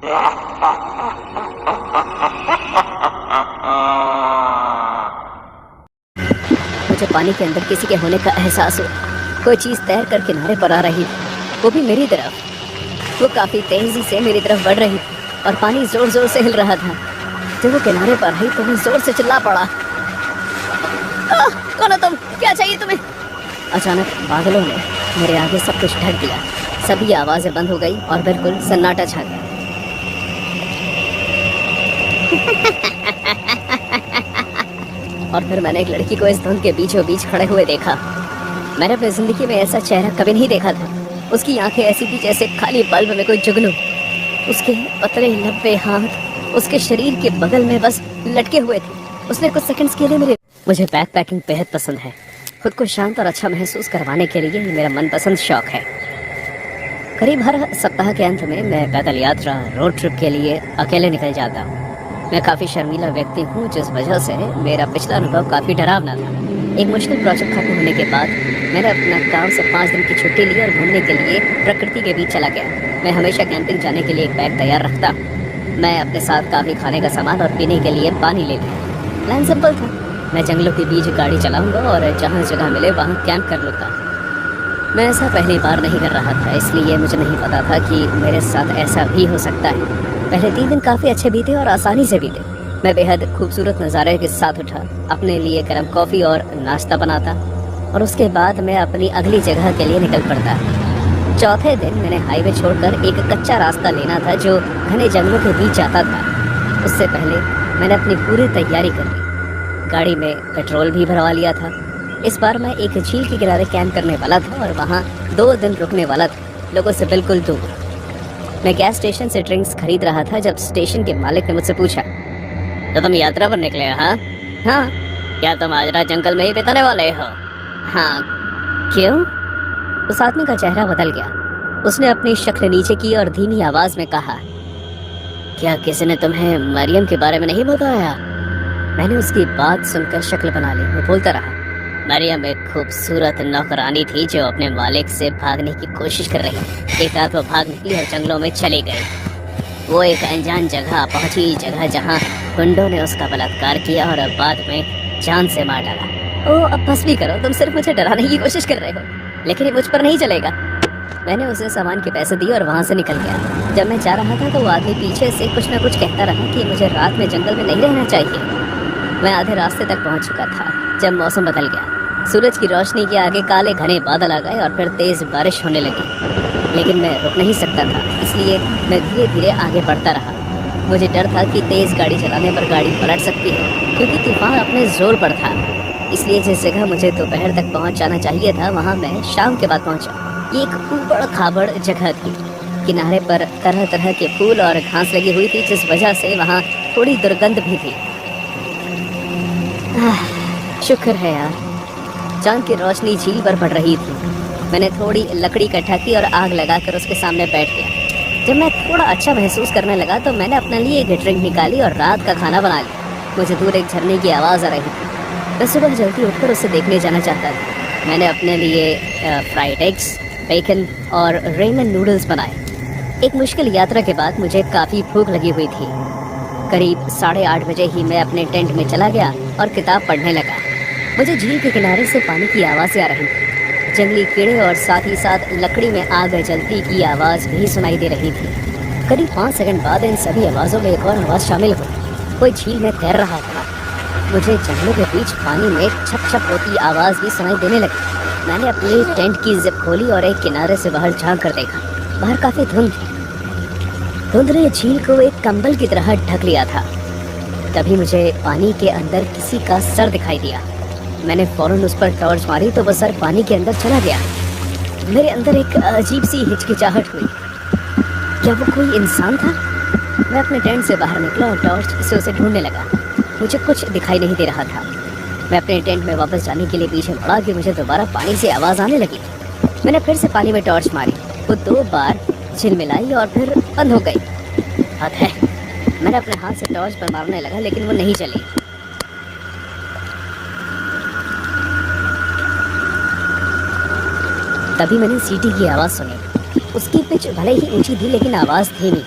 मुझे पानी के अंदर किसी के होने का एहसास हुआ। कोई चीज तैर कर किनारे पर आ रही थी, वो भी मेरी तरफ। वो काफी तेजी से मेरी तरफ बढ़ रही थी और पानी जोर जोर से हिल रहा था। जब वो किनारे पर आई तो मैं जोर से चिल्ला पड़ा, कौन हो तुम? क्या चाहिए तुम्हें? अचानक बादलों ने मेरे आगे सब कुछ ढक दिया। सभी आवाजें बंद हो गई और बिल्कुल सन्नाटा छा गया। और फिर मैंने एक लड़की को इस धुंध के बीचों बीच खड़े हुए देखा। मैंने अपनी जिंदगी में ऐसा चेहरा कभी नहीं देखा था। उसकी आंखें ऐसी थी जैसे खाली बल्ब में कोई जुगनू। उसके पतले लंबे हाथ उसके शरीर के बगल में बस लटके हुए थे। उसने कुछ सेकंड्स के लिए मुझे बैक पैकिंग बेहद पसंद है। खुद को शांत और अच्छा महसूस करवाने के लिए ये मेरा मनपसंद शौक है। करीब हर सप्ताह के अंत में मैं पैदल यात्रा रोड ट्रिप के लिए अकेले निकल जाता हूँ। मैं काफ़ी शर्मीला व्यक्ति हूँ, जिस वजह से मेरा पिछला अनुभव काफ़ी डरावना था। एक मुश्किल प्रोजेक्ट खत्म होने के बाद मैंने अपना काम से 5 दिन की छुट्टी ली और घूमने के लिए प्रकृति के बीच चला गया। मैं हमेशा कैंपिंग जाने के लिए एक बैग तैयार रखता हूँ। मैं अपने साथ काफ़ी खाने का सामान और पीने के लिए पानी लेता। प्लान सिंपल था, मैं जंगलों के बीच गाड़ी चलाऊंगा और जहाँ जगह मिले वहाँ कैंप कर लूँगा। मैं ऐसा पहली बार नहीं कर रहा था, इसलिए मुझे नहीं पता था कि मेरे साथ ऐसा भी हो सकता है। पहले 3 दिन काफ़ी अच्छे बीते और आसानी से बीते। मैं बेहद खूबसूरत नज़ारे के साथ उठा, अपने लिए गर्म कॉफ़ी और नाश्ता बनाता और उसके बाद मैं अपनी अगली जगह के लिए निकल पड़ता। चौथे दिन मैंने हाईवे छोड़कर एक कच्चा रास्ता लेना था जो घने जंगलों के बीच जाता था। उससे पहले मैंने अपनी पूरी तैयारी कर ली। गाड़ी में पेट्रोल भी भरवा लिया था। इस बार मैं एक झील के किनारे कैंप करने वाला था और वहाँ 2 दिन रुकने वाला था, लोगों से बिल्कुल दूर। मैं गैस स्टेशन से ड्रिंक्स खरीद रहा था जब स्टेशन के मालिक ने मुझसे पूछा, तो तुम यात्रा पर निकले हो? हाँ। क्या तुम आज रात जंगल में ही बिताने वाले हो? हाँ। क्यों? उस आदमी का चेहरा बदल गया। उसने अपनी शक्ल नीचे की और धीमी आवाज में कहा, क्या किसी ने तुम्हें मरियम के बारे में नहीं बताया? मैंने उसकी बात सुनकर शक्ल बना ली। वो बोलता रहा, मरियम एक खूबसूरत नौकरानी थी जो अपने मालिक से भागने की कोशिश कर रही। एक रात वो भाग निकली और जंगलों में चली गई। वो एक अनजान जगह पहुंची, जगह जहां गुंडों ने उसका बलात्कार किया और बाद में जान से मार डाला। ओ अब बस भी करो, तुम सिर्फ मुझे डराने की कोशिश कर रहे हो, लेकिन ये मुझ पर नहीं चलेगा। मैंने उसे सामान के पैसे दिए और वहाँ से निकल गया। जब मैं जा रहा था तो वो आदमी पीछे से कुछ न कुछ कहता रहा कि मुझे रात में जंगल में नहीं रहना चाहिए। मैं आधे रास्ते तक पहुँच चुका था जब मौसम बदल गया। सूरज की रोशनी के आगे काले घने बादल आ गए और फिर तेज बारिश होने लगी, लेकिन मैं रुक नहीं सकता था, इसलिए मैं धीरे धीरे आगे बढ़ता रहा। मुझे डर था कि तेज गाड़ी चलाने पर गाड़ी पलट सकती है, क्योंकि तूफान अपने जोर पर था। इसलिए जिस जगह मुझे दोपहर तक पहुंच जाना चाहिए था वहां मैं शाम के बाद पहुंचा। ये एक ऊबड़ खाबड़ जगह थी। किनारे पर तरह तरह के फूल और घास लगी हुई थी, जिस वजह से वहाँ थोड़ी दुर्गंध भी थी। शुक्र है यार, चांद की रोशनी झील पर पड़ रही थी। मैंने थोड़ी लकड़ी इकट्ठा की और आग लगाकर उसके सामने बैठ गया। जब मैं थोड़ा अच्छा महसूस करने लगा तो मैंने अपने लिए एक ड्रिंक निकाली और रात का खाना बना लिया। मुझे दूर एक झरने की आवाज़ आ रही थी। मैं सुबह जल्दी उठकर उसे देखने जाना चाहता था। मैंने अपने लिए फ्राइड एग्स, बेकन और रेमन नूडल्स बनाए। एक मुश्किल यात्रा के बाद मुझे काफ़ी भूख लगी हुई थी। करीब 8:30 बजे ही मैं अपने टेंट में चला गया और किताब पढ़ने लगा। मुझे झील के किनारे से पानी की आवाज़ें आ रही थी। जंगली कीड़े और साथ ही साथ लकड़ी में आग जलती की आवाज़ भी सुनाई दे रही थी। करीब 5 सेकंड बाद इन सभी आवाज़ों में एक और आवाज़ शामिल हुई। कोई झील में तैर रहा था। मुझे जंगलों के बीच पानी में छप छप होती आवाज़ भी सुनाई देने लगी। मैंने अपनी टेंट की जिप खोली और एक किनारे से बाहर झांक कर देखा। बाहर काफ़ी धुंध थी। धुंध ने झील को एक कंबल की तरह ढक लिया था। तभी मुझे पानी के अंदर किसी का सर दिखाई दिया। मैंने फौरन उस पर टॉर्च मारी तो वह सर पानी के अंदर चला गया। मेरे अंदर एक अजीब सी हिचकिचाहट हुई। क्या वो कोई इंसान था? मैं अपने टेंट से बाहर निकला और टॉर्च से उसे ढूंढने लगा। मुझे कुछ दिखाई नहीं दे रहा था। मैं अपने टेंट में वापस जाने के लिए पीछे बढ़ा कि मुझे दोबारा पानी से आवाज़ आने लगी। मैंने फिर से पानी में टॉर्च मारी। वो 2 बार झिलमिलाई और फिर बंद हो गई। हद है। मैंने अपने हाथ से टॉर्च पर मारने लगा, लेकिन वो नहीं चली। तभी मैंने सीटी की आवाज़ सुनी। उसकी पिच भले ही ऊंची थी, लेकिन आवाज़ धीमी।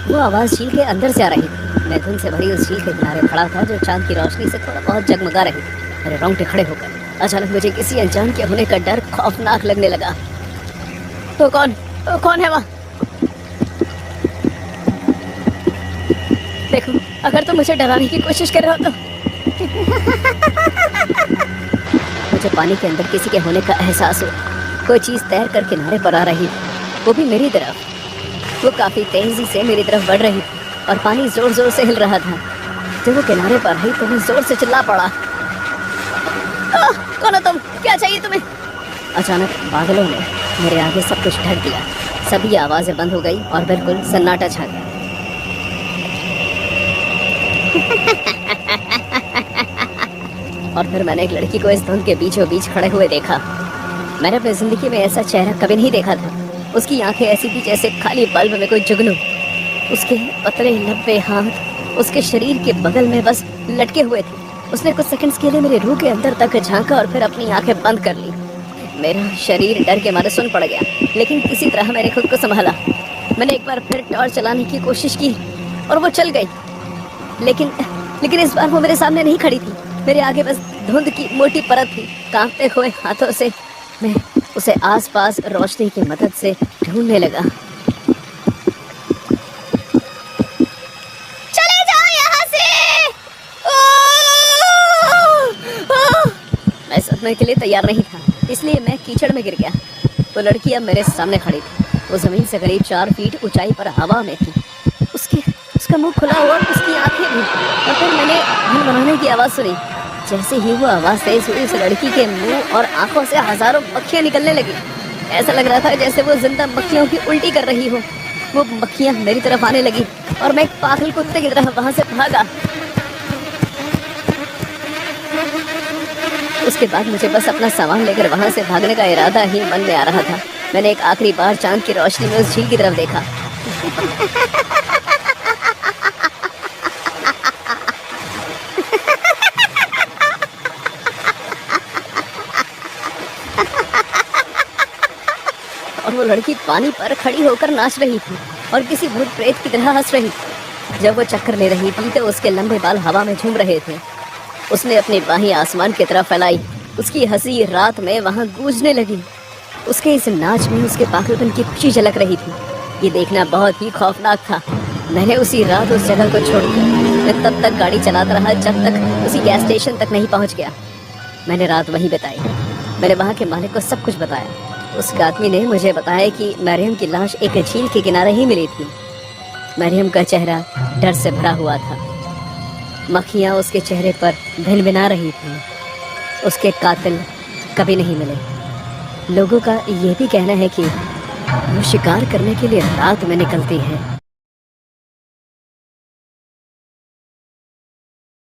वो आवाज़ झील के अंदर से आ रही थी। मैं धुंध से भरी उस झील के किनारे खड़ा था जो चांद की रोशनी से थोड़ा बहुत जगमगा रही थी। मेरे रोंगटे खड़े हो गए। अचानक मुझे किसी अनजान के होने का डर खौफनाक लगने लगा। तो कौन है वहाँ? देखो, अगर तुम मुझे डराने की कोशिश कर रहे हो तो मुझे पानी के अंदर किसी के होने का एहसास हुआ। कोई चीज़ तैर कर किनारे पर आ रही थी, वो भी मेरी तरफ। वो काफ़ी तेजी से मेरी तरफ बढ़ रही थी और पानी जोर जोर से हिल रहा था। जब वो किनारे पर आई तो मैं जोर से चिल्ला पड़ा, कौन हो तुम? क्या चाहिए तुम्हें? अचानक बादलों ने मेरे आगे सब कुछ ढक दिया। सभी आवाज़ें बंद हो गई और बिल्कुल सन्नाटा छा गया। और फिर मैंने एक लड़की को इस धुंध के बीचों बीच खड़े हुए देखा। मैंने अपनी जिंदगी में ऐसा चेहरा कभी नहीं देखा था। उसकी आंखें ऐसी थी जैसे खाली बल्ब में कोई जुगनू। उसके पतले लंबे हाथ उसके शरीर के बगल में बस लटके हुए थे। उसने कुछ सेकंड्स के लिए मेरे रूह के अंदर तक झांका और फिर अपनी आंखें बंद कर ली। मेरा शरीर डर के मारे सुन पड़ गया, लेकिन किसी तरह मैंने खुद को संभाला। मैंने एक बार फिर टॉर्च चलाने की कोशिश की और वो चल गई, लेकिन इस बार वो मेरे सामने नहीं खड़ी थी। मेरे आगे बस धुंध की मोटी परत थी। कांपते हुए हाथों से मैं उसे आसपास रोशनी की मदद से ढूंढने लगा। चले जाओ यहाँ से! मैं सदमे के लिए तैयार नहीं था, इसलिए मैं कीचड़ में गिर गया। वो लड़की अब मेरे सामने खड़ी थी। वो जमीन से करीब 4 फीट ऊंचाई पर हवा में थी। उसका मुंह खुला हुआ और उसकी आंखें भी। और फिर मैंने धुन बनाने की आवाज़ सुनी। जैसे ही वो आवाज़ तेज हुई, उस लड़की के मुंह और आंखों से हजारों मक्खियाँ निकलने लगी। ऐसा लग रहा था जैसे वो जिंदा मक्खियों की उल्टी कर रही हो। वो मक्खियाँ मेरी तरफ आने लगी और मैं एक पागल कुत्ते की तरह वहाँ से भागा। उसके बाद मुझे बस अपना सामान लेकर वहाँ से भागने का इरादा ही मन में आ रहा था। मैंने एक आखिरी बार चांद की रोशनी में उस झील की तरफ देखा। और वो लड़की पानी पर खड़ी होकर नाच रही थी और किसी भूत प्रेत की तरह हंस रही थी। जब वो चक्कर ले रही थी तो उसके लंबे बाल हवा में झूम रहे थे। उसने अपनी बाहें आसमान की तरफ फैलाई। उसकी हंसी रात में वहां गूंजने लगी। उसके इस नाच में उसके पागलपन की खुशी झलक रही थी। ये देखना बहुत ही खौफनाक था। मैंने उसी रात उस जगह को छोड़ दिया। मैं तब तक गाड़ी चलाता रहा जब तक उसी गैस स्टेशन तक नहीं पहुंच गया। मैंने रात वहीं बिताई। मैंने वहाँ के मालिक को सब कुछ बताया। उस आदमी ने मुझे बताया कि मरियम की लाश एक झील के किनारे ही मिली थी। मरियम का चेहरा डर से भरा हुआ था। मक्खियाँ उसके चेहरे पर भिनभिना रही थीं। उसके कातिल कभी नहीं मिले। लोगों का ये भी कहना है कि वो शिकार करने के लिए रात में निकलती है।